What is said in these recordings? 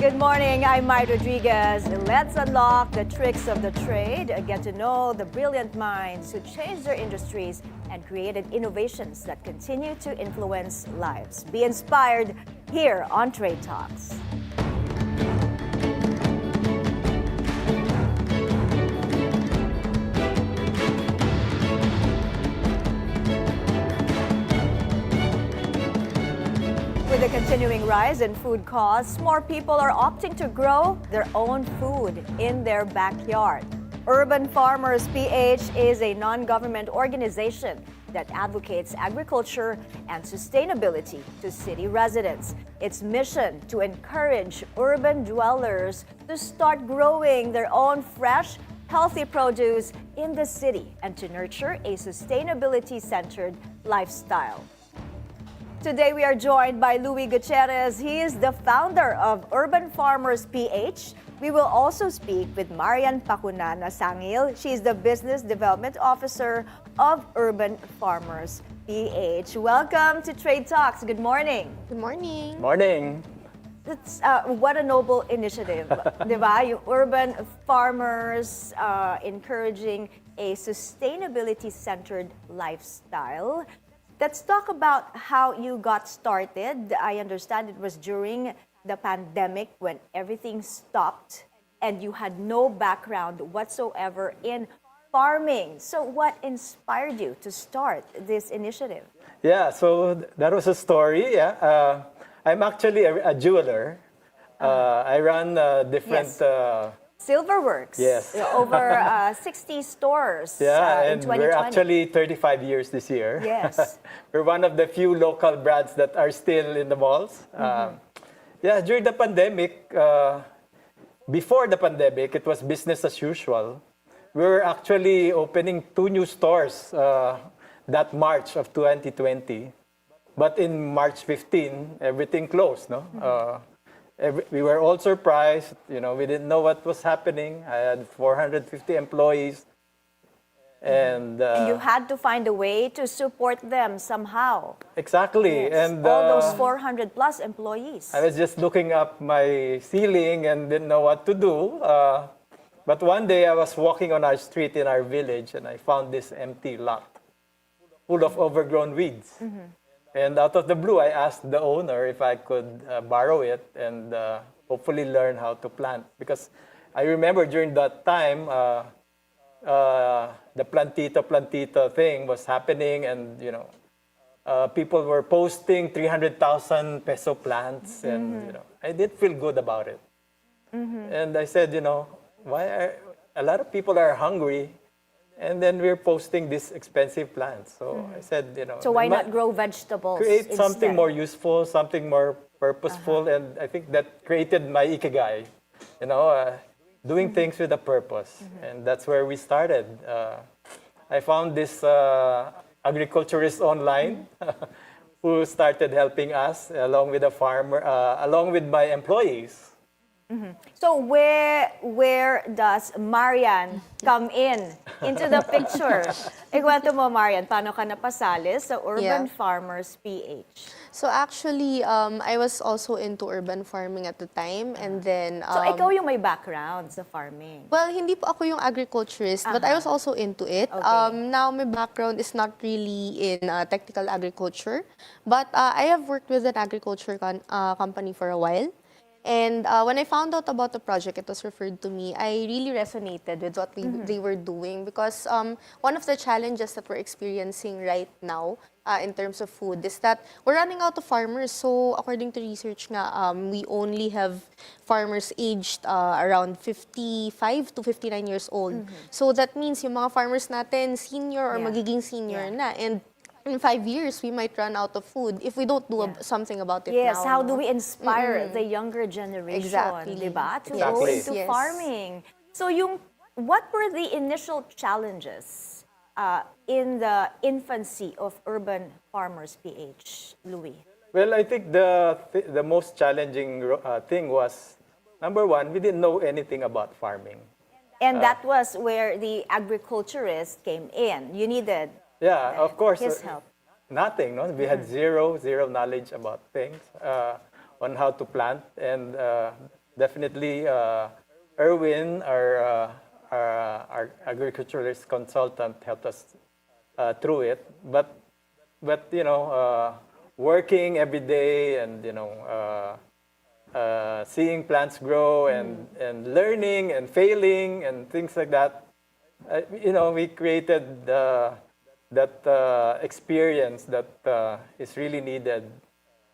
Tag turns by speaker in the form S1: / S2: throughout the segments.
S1: Good morning, I'm Mai Rodriguez. Let's unlock the tricks of the trade, get to know the brilliant minds who changed their industries and created innovations that continue to influence lives. Be inspired here on Trade Talks. With the continuing rise in food costs, more people are opting to grow their own food in their backyard. Urban Farmers PH is a non-government organization that advocates agriculture and sustainability to city residents. Its mission to encourage urban dwellers to start growing their own fresh, healthy produce in the city and to nurture a sustainability-centered lifestyle. Today we are joined by Louie Gutierrez. He is the founder of Urban Farmers PH. We will also speak with Marian Pacunana-Sangil. She is the Business Development Officer of Urban Farmers PH. Welcome to Trade Talks. Good morning.
S2: Good morning.
S3: Morning.
S1: It's, what a noble initiative, di ba? Yung urban farmers encouraging a sustainability-centered lifestyle. Let's talk about how you got started. I understand it was during the pandemic when everything stopped and you had no background whatsoever in farming. So what inspired you to start this initiative?
S3: Yeah, so that was a story. Yeah, I'm actually a jeweler. I run different.
S1: Yes. Silverworks.
S3: Yes.
S1: Over 60 stores
S3: Yeah,
S1: in
S3: and
S1: 2020.
S3: we're actually 35 years this year.
S1: Yes.
S3: We're one of the few local brands that are still in the malls. Yeah, during the pandemic, before the pandemic, it was business as usual. We were actually opening 2 new stores that March of 2020. But in March 15, everything closed, no? We were all surprised. You know, we didn't know what was happening. I had 450 employees. And
S1: you had to find a way to support them somehow.
S3: exactly.
S1: Yes.
S3: And
S1: all those 400 plus employees.
S3: I was just looking up my ceiling and didn't know what to do. But one day I was walking on our street in our village and I found this empty lot full of overgrown weeds. And out of the blue, I asked the owner if I could borrow it and hopefully learn how to plant. Because I remember during that time, the plantito thing was happening, and you know, people were posting 300,000 peso plants, and you know, I did feel good about it. And I said, you know, why are a lot of people are hungry? And then we're posting these expensive plants. So I said, you know,
S1: So why not grow vegetables
S3: create something
S1: instead?
S3: more useful, something more purposeful, and I think that created my ikigai. You know, doing things with a purpose, and that's where we started. I found this agriculturist online who started helping us along with a farmer, along with my employees.
S1: So where does Marian come into the picture? Ikwento mo, Marian, paano ka napasali sa Urban Farmers PH?
S2: So actually, I was also into urban farming at the time, and then...
S1: So ikaw yung may background sa farming?
S2: Well, hindi po ako yung agriculturist, but I was also into it.
S1: Okay.
S2: Now, my background is not really in technical agriculture, but I have worked with an agriculture company for a while. And when I found out about the project, it was referred to me, I really resonated with what they were doing, because one of the challenges that we're experiencing right now in terms of food is that we're running out of farmers. So according to research nga, we only have farmers aged around 55 to 59 years old. So that means yung mga farmers natin senior or magiging senior na. And in 5 years, we might run out of food if we don't do something about it now.
S1: Yes, how do we inspire the younger generation,
S2: Exactly.
S1: diba, to go
S3: Exactly.
S1: into
S2: Yes.
S1: farming? So what were the initial challenges in the infancy of Urban Farmers PH, Louie?
S3: Well, I think the most challenging thing was, number one, we didn't know anything about farming.
S1: And that was where the agriculturist came in. You needed
S3: Yeah, of course.
S1: his help.
S3: Nothing, no? We had zero knowledge about things, on how to plant. And definitely Erwin, our agriculturalist consultant, helped us through it. But working every day and seeing plants grow and learning and failing and things like that, we created that experience that is really needed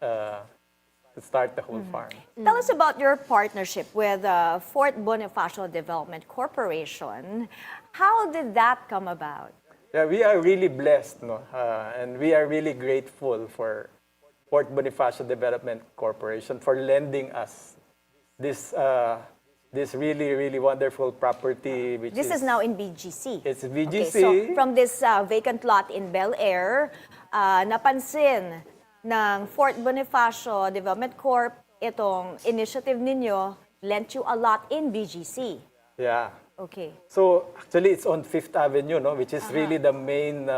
S3: to start the whole farm.
S1: Tell us about your partnership with Fort Bonifacio Development Corporation. How did that come about?
S3: Yeah, we are really blessed, no? And we are really grateful for Fort Bonifacio Development Corporation for lending us this really, really wonderful property.
S1: This is now in BGC.
S3: It's BGC.
S1: Okay, so from this vacant lot in Bel Air, napansin ng Fort Bonifacio Development Corp itong initiative ninyo lent you a lot in BGC.
S3: Yeah.
S1: Okay.
S3: So actually, it's on Fifth Avenue, no, which is really the main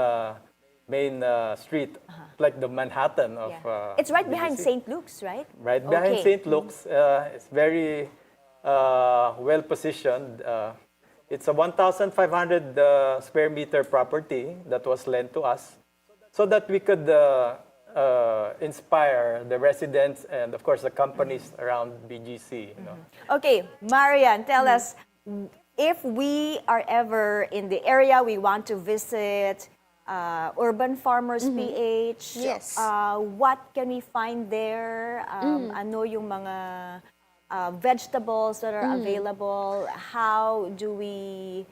S3: street, like the Manhattan of.
S1: It's right
S3: BGC.
S1: behind St. Luke's, right?
S3: Right behind
S1: Okay.
S3: St. Luke's. It's very well positioned. It's a 1,500 square meter property that was lent to us, so that we could inspire the residents and, of course, the companies around BGC.
S1: Okay, Marian, tell us, if we are ever in the area we want to visit, Urban Farmers PH,
S2: Yes.
S1: what can we find there? Ano yung mga vegetables that are available? How do we,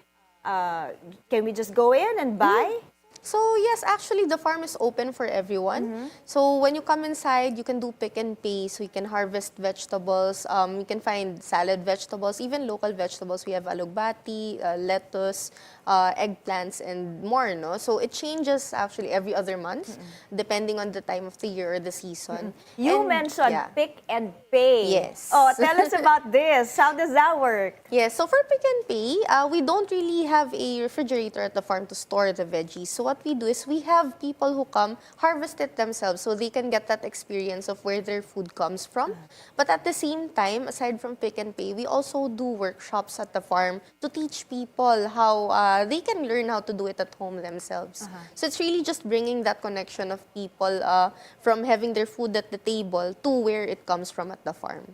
S1: can we just go in and buy?
S2: So yes, actually the farm is open for everyone. So when you come inside, you can do pick and pay. So you can harvest vegetables. You can find salad vegetables, even local vegetables. We have alugbati, lettuce, eggplants, and more. No, so it changes actually every other month, depending on the time of the year or the season.
S1: You
S2: And,
S1: mentioned
S2: yeah.
S1: pick and pay.
S2: Yes.
S1: Oh, tell us about this. How does that work?
S2: Yes, so for pick and pay, we don't really have a refrigerator at the farm to store the veggies. So what we do is we have people who come harvest it themselves so they can get that experience of where their food comes from. But at the same time, aside from pick and pay, we also do workshops at the farm to teach people how they can learn how to do it at home themselves. So it's really just bringing that connection of people from having their food at the table to where it comes from at the farm.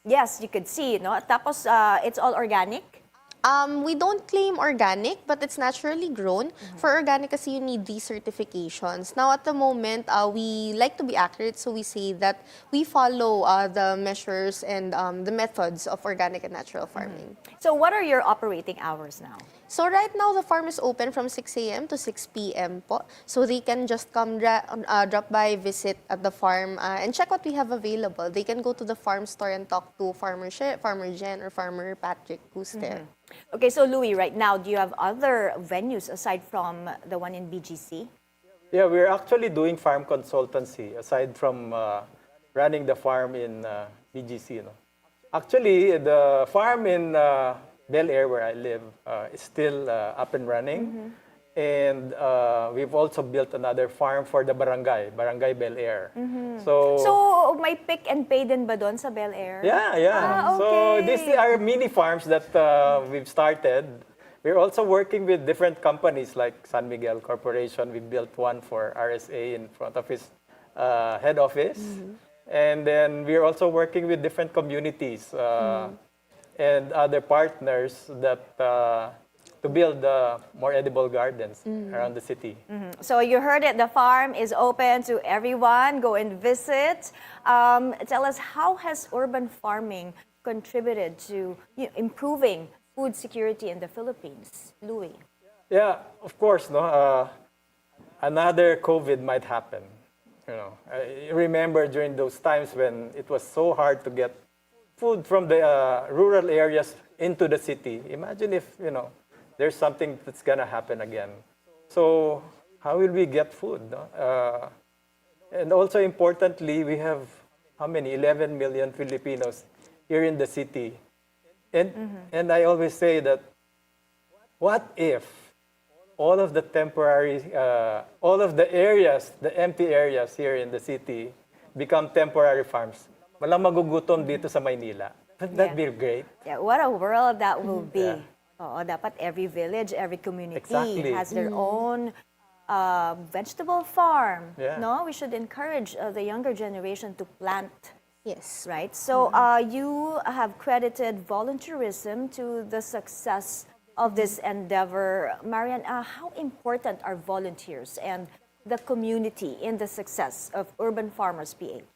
S1: Yes, you could see, no? Tapos, it's all organic?
S2: We don't claim organic, but it's naturally grown. For organic, kasi you need these certifications. Now, at the moment, we like to be accurate, so we say that we follow the measures and the methods of organic and natural farming.
S1: So what are your operating hours now?
S2: So right now, the farm is open from 6 a.m. to 6 p.m. po. So they can just come drop by, visit at the farm, and check what we have available. They can go to the farm store and talk to Farmer Jen, or Farmer Patrick, who's there.
S1: Okay, so Louie, right now, do you have other venues aside from the one in BGC?
S3: Yeah, we're actually doing farm consultancy aside from running the farm in BGC. Actually, the farm in Bel Air, where I live, is still up and running. And we've also built another farm for the barangay Bel Air.
S1: So, may pick and pay din ba doon sa Bel Air?
S3: Yeah. So
S1: okay.
S3: these are mini farms that we've started. We're also working with different companies like San Miguel Corporation. We built one for RSA in front of his head office. And then we're also working with different communities and other partners that to build more edible gardens around the city.
S1: So you heard it, the farm is open to everyone. Go and visit. Tell us, how has urban farming contributed to improving food security in the Philippines? Louie?
S3: Yeah, of course, no. Another COVID might happen. I remember during those times when it was so hard to get food from the rural areas into the city. Imagine if, there's something that's gonna happen again. So how will we get food? No? And also importantly, we have how many? 11 million Filipinos here in the city. And I always say that, what if all of the all of the areas, the empty areas here in the city become temporary farms? Walang magugutom dito sa Maynila. Wouldn't that
S1: Yeah.
S3: be great?
S1: Yeah, what a world that will be.
S3: Yeah.
S1: Oo, dapat every village, every community
S3: Exactly.
S1: has their own vegetable farm.
S3: Yeah.
S1: No, we should encourage the younger generation to plant,
S2: Yes.
S1: right? So you have credited volunteerism to the success of this endeavor. Marian, how important are volunteers and the community in the success of Urban Farmers PH?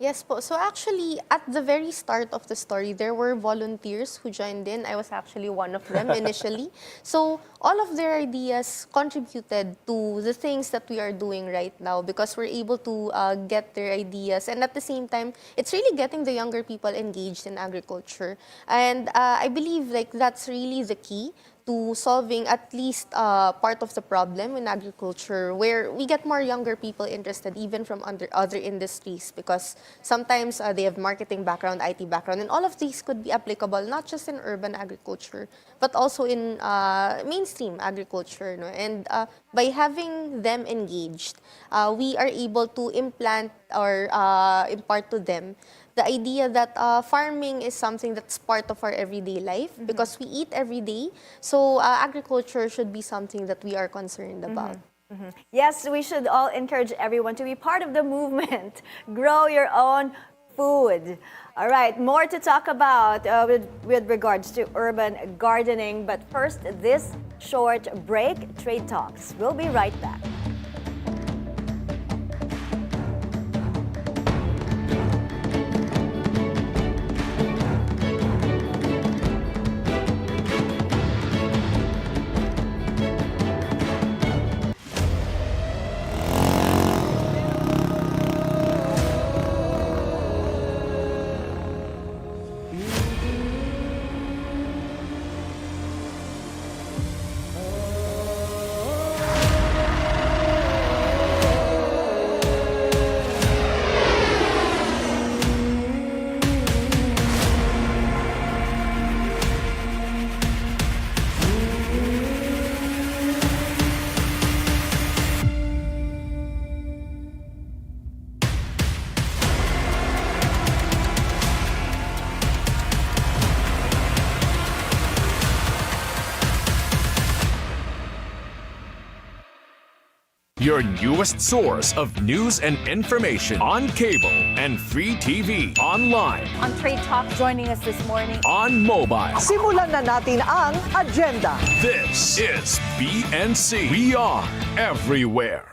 S2: Yes po. So actually, at the very start of the story, there were volunteers who joined in. I was actually one of them initially. So all of their ideas contributed to the things that we are doing right now because we're able to get their ideas. And at the same time, it's really getting the younger people engaged in agriculture. And I believe like that's really the key to solving at least part of the problem in agriculture, where we get more younger people interested even from other industries, because sometimes they have marketing background, IT background, and all of these could be applicable not just in urban agriculture but also in mainstream agriculture, no? And by having them engaged, we are able to implant or impart to them the idea that farming is something that's part of our everyday life because we eat every day. So agriculture should be something that we are concerned about.
S1: Yes, we should all encourage everyone to be part of the movement. Grow your own food. All right, more to talk about with regards to urban gardening. But first, this short break, Trade Talks. We'll be right back.
S4: Your newest source of news and information on cable and free TV, online,
S1: On Trade Talk, joining us this morning.
S4: on mobile.
S5: Simulan na natin ang agenda.
S4: This is BNC. We are everywhere.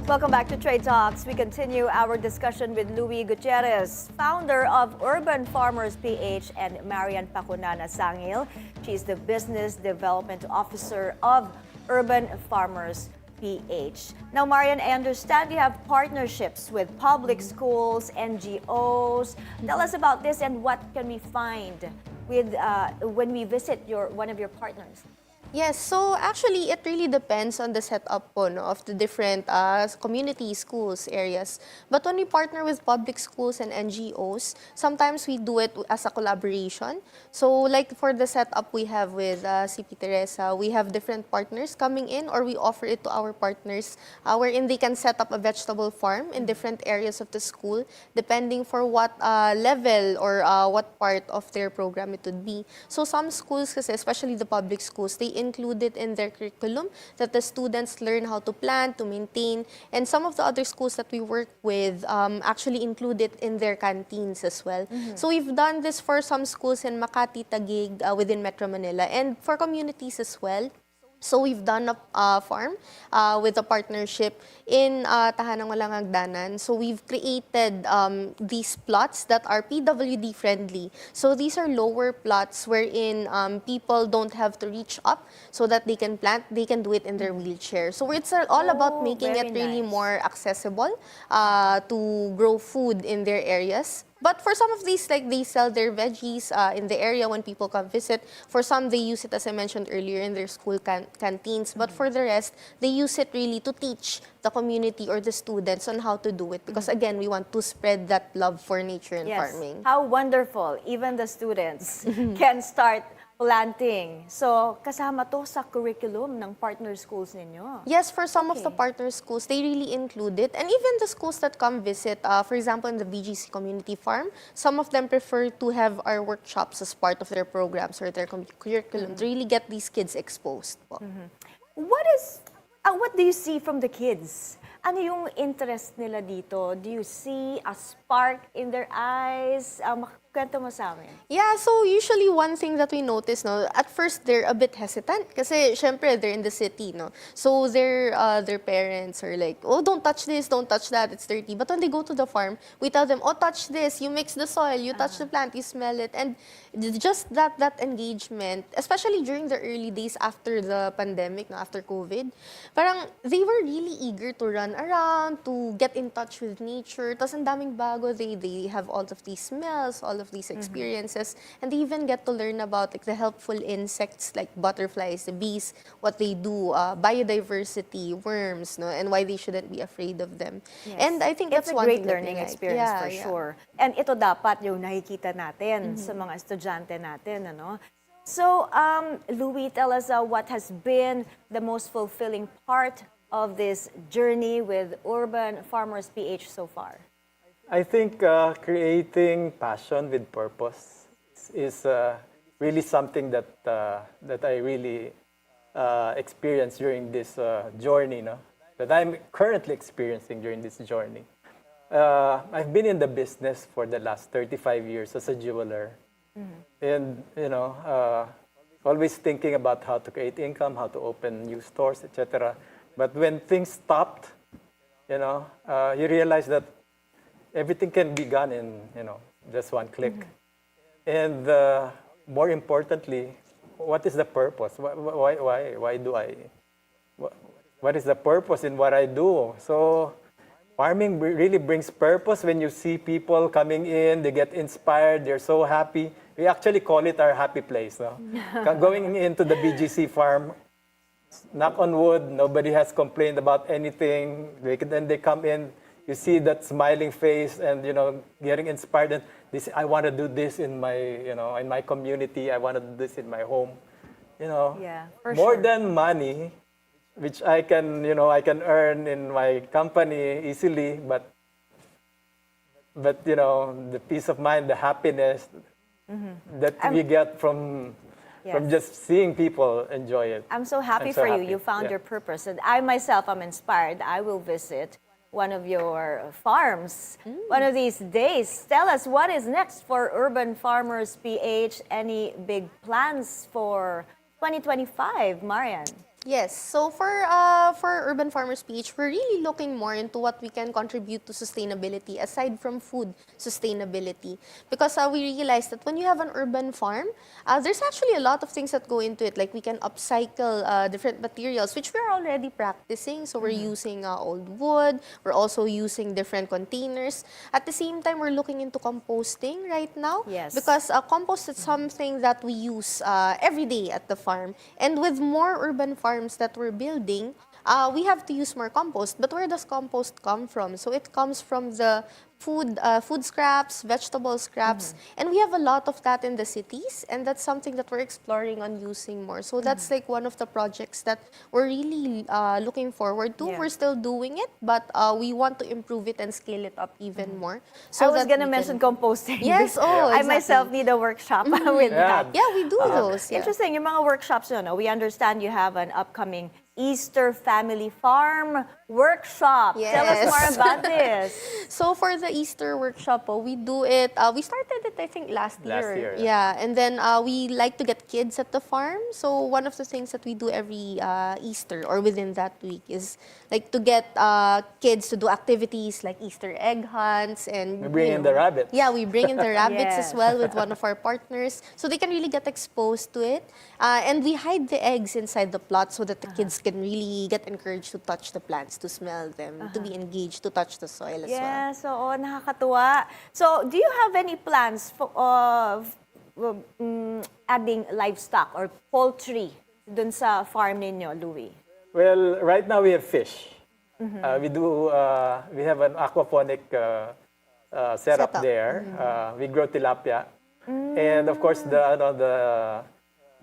S1: Welcome back to Trade Talks. We continue our discussion with Louie Gutierrez, founder of Urban Farmers PH, and Marian Pacunana-Sangil. She's the Business Development Officer of Urban Farmers PH. Now, Marian, I understand you have partnerships with public schools, NGOs. Tell us about this and what can we find with when we visit one of your partners.
S2: Yes, so actually it really depends on the setup po, no, of the different community schools areas. But when we partner with public schools and NGOs, sometimes we do it as a collaboration. So like for the setup we have with CP Teresa, we have different partners coming in, or we offer it to our partners wherein they can set up a vegetable farm in different areas of the school depending for what level or what part of their program it would be. So some schools, kasi especially the public schools, they included in their curriculum that the students learn how to plant, to maintain, and some of the other schools that we work with actually include it in their canteens as well. So we've done this for some schools in Makati, Taguig, within Metro Manila, and for communities as well. So we've done a farm with a partnership in Tahanang Walang Hagdanan. So we've created these plots that are PWD friendly. So these are lower plots wherein people don't have to reach up so that they can plant, they can do it in their wheelchair. So it's all about making
S1: very
S2: it really
S1: nice.
S2: more accessible to grow food in their areas. But for some of these, like they sell their veggies in the area when people come visit. For some, they use it, as I mentioned earlier, in their school canteens. But for the rest, they use it really to teach the community or the students on how to do it. Because again, we want to spread that love for nature and farming.
S1: How wonderful. Even the students can start planting. So, kasama to sa curriculum ng partner schools ninyo.
S2: Yes, for some of the partner schools, they really include it. And even the schools that come visit, for example, in the BGC Community Farm, some of them prefer to have our workshops as part of their programs or their curriculum to really get these kids exposed.
S1: What do you see from the kids? Ano yung interest nila dito? Do you see a spark in their eyes? Kwento mo sa amin.
S2: Yeah, so usually one thing that we notice, no, at first they're a bit hesitant kasi syempre they're in the city, no. So their parents are like, "Oh, don't touch this, don't touch that, it's dirty." But when they go to the farm, we tell them, "Oh, touch this, you mix the soil, you touch the plant, you smell it." And just that engagement, especially during the early days after the pandemic, no, after COVID, parang they were really eager to run around, to get in touch with nature. Tapos ang daming bago, they have all of these smells, all of these experiences, and they even get to learn about like the helpful insects like butterflies, the bees, what they do, biodiversity, worms, no, and why they shouldn't be afraid of them.
S1: Yes.
S2: And I think
S1: it's
S2: that's
S1: a
S2: one
S1: great
S2: thing that
S1: learning
S2: we like.
S1: experience for sure. And ito dapat yung nakikita natin sa mga estudyante natin, ano? So, Louie, tell us what has been the most fulfilling part of this journey with Urban Farmers PH so far?
S3: I think creating passion with purpose is really something that I really experienced during this journey, no? That I'm currently experiencing during this journey. I've been in the business for the last 35 years as a jeweler, and always thinking about how to create income, how to open new stores, etc. But when things stopped, you realize that everything can be done in, just one click. And more importantly, what is the purpose? Why do I? What is the purpose in what I do? So farming really brings purpose when you see people coming in, they get inspired, they're so happy. We actually call it our happy place. No? Going into the BGC farm, knock on wood, nobody has complained about anything. Then they come in, you see that smiling face and, getting inspired. And I want to do this in my, in my community. I want to do this in my home.
S1: Yeah, for
S3: more
S1: sure.
S3: than money, which I can, I can earn in my company easily, but the peace of mind, the happiness that we get from just seeing people enjoy it.
S1: I'm so happy
S3: I'm so
S1: for
S3: happy.
S1: you. You found
S3: Yeah.
S1: your purpose. And I myself am inspired. I will visit one of your farms one of these days. Tell us what is next for Urban Farmers PH. Any big plans for 2025, Marian?
S2: Yes, so for Urban Farmers PH, we're really looking more into what we can contribute to sustainability aside from food sustainability. Because we realized that when you have an urban farm, there's actually a lot of things that go into it. Like we can upcycle different materials, which we're already practicing. So we're using old wood, we're also using different containers. At the same time, we're looking into composting right now.
S1: Yes.
S2: Because compost is something that we use every day at the farm. And with more urban farms that we're building, we have to use more compost. But where does compost come from? So it comes from the food scraps, vegetable scraps, and we have a lot of that in the cities, and that's something that we're exploring on using more. So that's like one of the projects that we're really looking forward to.
S1: Yeah.
S2: We're still doing it, but we want to improve it and scale it up even more.
S1: So I was
S2: that
S1: going to
S2: we
S1: mention
S2: can-
S1: composting.
S2: Yes, oh,
S1: I
S2: exactly.
S1: myself need a workshop with that.
S2: Yeah, we do those. Yeah.
S1: Interesting, yung mga workshops, we understand you have an upcoming Easter Family Farm workshop. Tell us
S2: Yes.
S1: more about this.
S2: So for the Easter workshop, we do it. We started it, I think, last year. Yeah, and then we like to get kids at the farm. So one of the things that we do every Easter or within that week is like to get kids to do activities like Easter egg hunts and
S3: We bring in the rabbits.
S2: Yeah, we bring in the rabbits
S1: Yes.
S2: as well with one of our partners, so they can really get exposed to it. And we hide the eggs inside the plot so that the kids can really get encouraged to touch the plants, to smell them, to be engaged, to touch the soil as well.
S1: Yes, oo, nakakatuwa. So, do you have any plans of adding livestock or poultry dun sa farm ninyo, Louie?
S3: Well, right now we have fish. We have an aquaponic setup there. We grow tilapia. And of course, the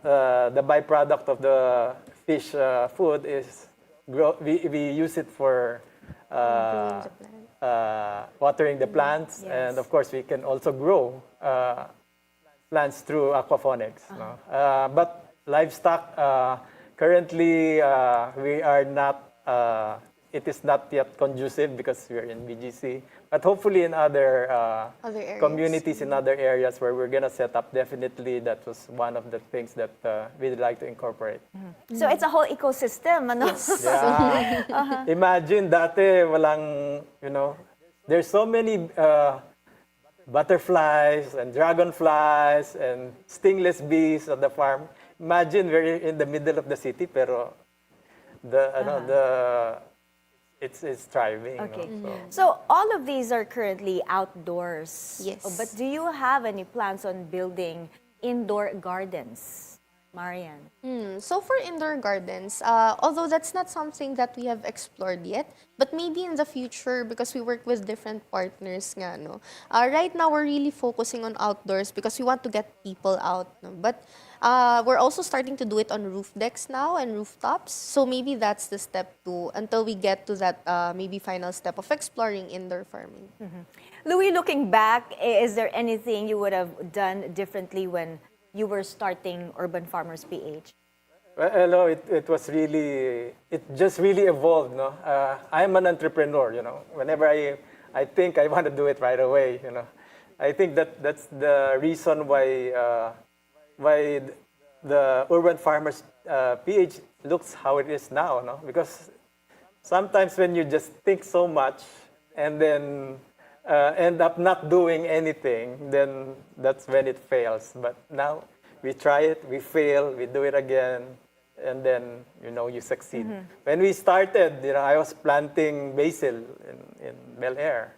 S3: byproduct of the fish food is we use it for watering the plants, and of course we can also grow plants through aquaponics. No? But livestock, currently we are not. It is not yet conducive because we're in BGC. But hopefully in other
S2: areas.
S3: communities, in other areas where we're gonna set up, definitely that was one of the things that we'd like to incorporate.
S1: So, it's a whole ecosystem, ano?
S3: Yeah. Imagine dati walang, there's so many butterflies and dragonflies and stingless bees at the farm. Imagine we're in the middle of the city, pero it's thriving.
S1: Okay.
S3: So.
S1: So, all of these are currently outdoors.
S2: Yes.
S1: But do you have any plans on building indoor gardens, Marian?
S2: So for indoor gardens, although that's not something that we have explored yet, but maybe in the future, because we work with different partners nga, no? Right now, we're really focusing on outdoors because we want to get people out. No? But we're also starting to do it on roof decks now and rooftops. So maybe that's the step two until we get to that maybe final step of exploring indoor farming.
S1: Louie, looking back, is there anything you would have done differently when you were starting Urban Farmers PH?
S3: Well, no, it was really, it just really evolved, no? I'm an entrepreneur, Whenever I think I want to do it right away, I think that's the reason why the Urban Farmers PH looks how it is now, no? Because sometimes when you just think so much and then end up not doing anything, then that's when it fails. But now we try it, we fail, we do it again, and then you succeed. When we started, I was planting basil in Bel Air,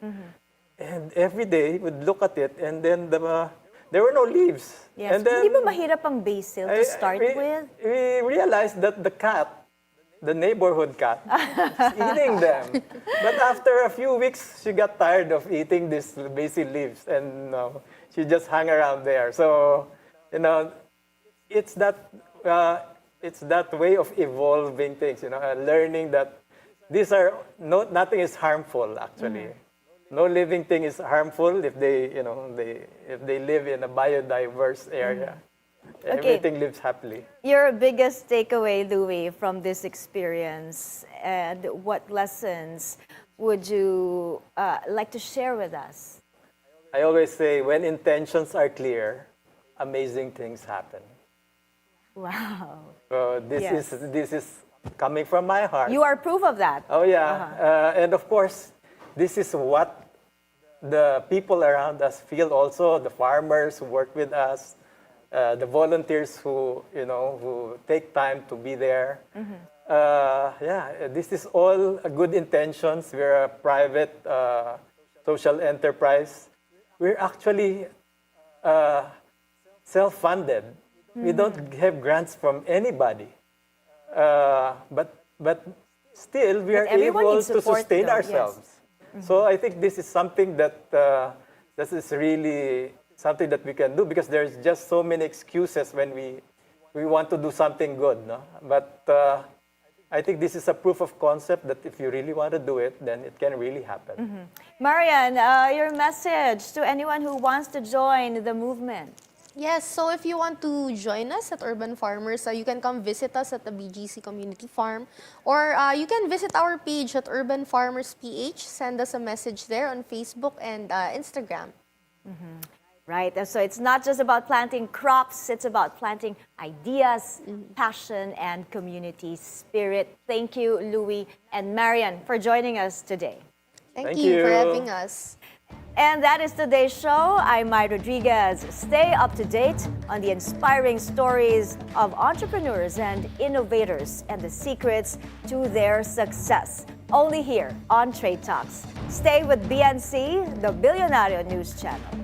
S3: and every day we'd look at it, and then there were no leaves.
S1: Yes.
S3: And then
S1: Hindi ba mahirap ang basil to start with?
S3: we realized that the neighborhood cat, is eating them. But after a few weeks, she got tired of eating these basil leaves, and she just hung around there. So, it's that way of evolving things, learning that nothing is harmful actually. No living thing is harmful if they live in a biodiverse area. Everything lives happily.
S1: Your biggest takeaway, Louie, from this experience, and what lessons would you like to share with us?
S3: I always say, when intentions are clear, amazing things happen.
S1: Wow.
S3: So this is coming from my heart.
S1: You are proof of that.
S3: Oh yeah, and of course, this is what the people around us feel also, the farmers who work with us, the volunteers who take time to be there. This is all good intentions. We're a private social enterprise. We're actually self-funded. We don't have grants from anybody. But still, we are
S1: everyone
S3: able
S1: needs
S3: to
S1: support,
S3: sustain
S1: though,
S3: ourselves.
S1: yes.
S3: So I think this is something that this is really something that we can do, because there's just so many excuses when we want to do something good, no? But I think this is a proof of concept that if you really want to do it, then it can really happen.
S1: Marian, your message to anyone who wants to join the movement.
S2: Yes, so if you want to join us at Urban Farmers, you can come visit us at the BGC Community Farm, or you can visit our page at Urban Farmers PH. Send us a message there on Facebook and Instagram.
S1: Right, so it's not just about planting crops, it's about planting ideas, passion, and community spirit. Thank you, Louie and Marian, for joining us today.
S2: Thank
S3: Thank
S2: you for
S3: you.
S2: having us.
S1: And that is today's show. I'm Mai Rodriguez. Stay up to date on the inspiring stories of entrepreneurs and innovators and the secrets to their success. Only here on Trade Talks. Stay with BNC, the Bilyonaryo News Channel.